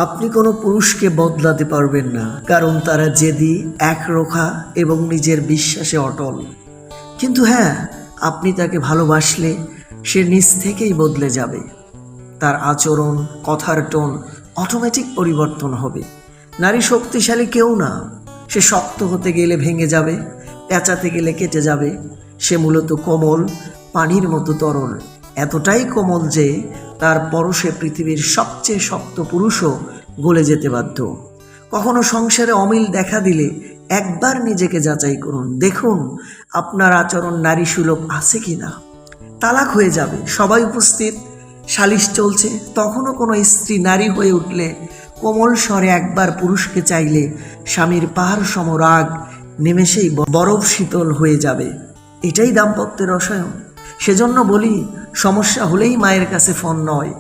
আপনি কোনো পুরুষকে বদলাতে পারবেন না, কারণ তারা জেদি, একরোখা এবং নিজের বিশ্বাসে অটল। কিন্তু হ্যাঁ, আপনি তাকে ভালোবাসলে সে নিজ থেকেই বদলে যাবে। তার আচরণ, কথার টোন অটোমেটিক পরিবর্তন হবে। নারী শক্তিশালী কেউ না, সে শক্ত হতে গেলে ভেঙে যাবে, পেঁচাতে গেলে কেটে যাবে। সে মূলত কোমল, পানির মতো তরল, এতটাই কোমল যে তার পরশে পৃথিবীর সবচেয়ে শক্ত পুরুষও গলে যেতে বাধ্য। কখনো সংসারে অমিল দেখা দিলে একবার নিজেকে যাচাই করুন, দেখুন আপনার আচরণ নারী সুলভ আছে কিনা। তালাক হয়ে যাবে, সবাই উপস্থিত, সালিশ চলছে, তখনও কোনো স্ত্রী নারী হয়ে উঠলে কোমল স্বরে একবার পুরুষকে চাইলে স্বামীর পাহাড় সম রাগ নিমেষেই বরফ শীতল হয়ে যাবে। এটাই দাম্পত্যের রসায়ন। সেজন্য বলি, সমস্যা হলেই মায়ের কাছে ফোন নয়,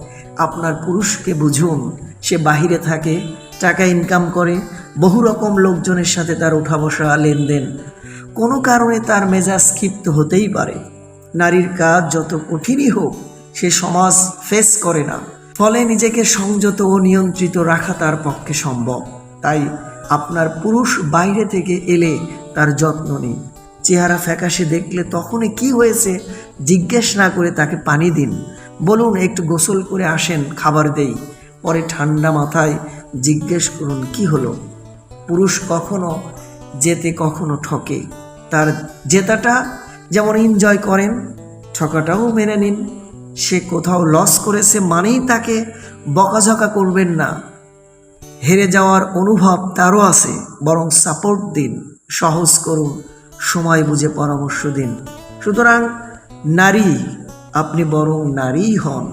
আপনার পুরুষকে বুঝুন। সে বাহিরে থাকে, টাকা ইনকাম করে, বহু রকম লোকজনের সাথে তার উঠা বসা, লেনদেন। কোনো কারণে তার মেজাজ ক্ষিপ্ত হতেই পারে। নারীর কাজ যত কঠিনই হোক, সে সমাজ ফেস করে না, ফলে নিজেকে সংযত ও নিয়ন্ত্রিত রাখা তার পক্ষে সম্ভব। তাই আপনার পুরুষ বাইরে থেকে এলে তার যত্ন নিন। চেহারা ফ্যাকাশে দেখলে তখনই কি হয়েছে জিজ্ঞেস না করে তাকে পানি দিন, বলুন একটু গোসল করে আসেন, খাবার দেই। পরে ঠান্ডা মাথায় জিজ্ঞেস করুন কি হলো। পুরুষ কখনো জেতে কখনো ঠকে, তার জেতাটা যেমন এনজয় করেন, ঠকাটাও মেনে নিন। সে কোথাও লস করেছে মানেই তাকে বকাঝকা করবেন না। হেরে যাওয়ার অনুভব তারও আছে, বরং সাপোর্ট দিন, সহজ করুন, সময় বুঝে পরামর্শ দিন। সুতরাং নারী, আপনি বরং নারীই হন।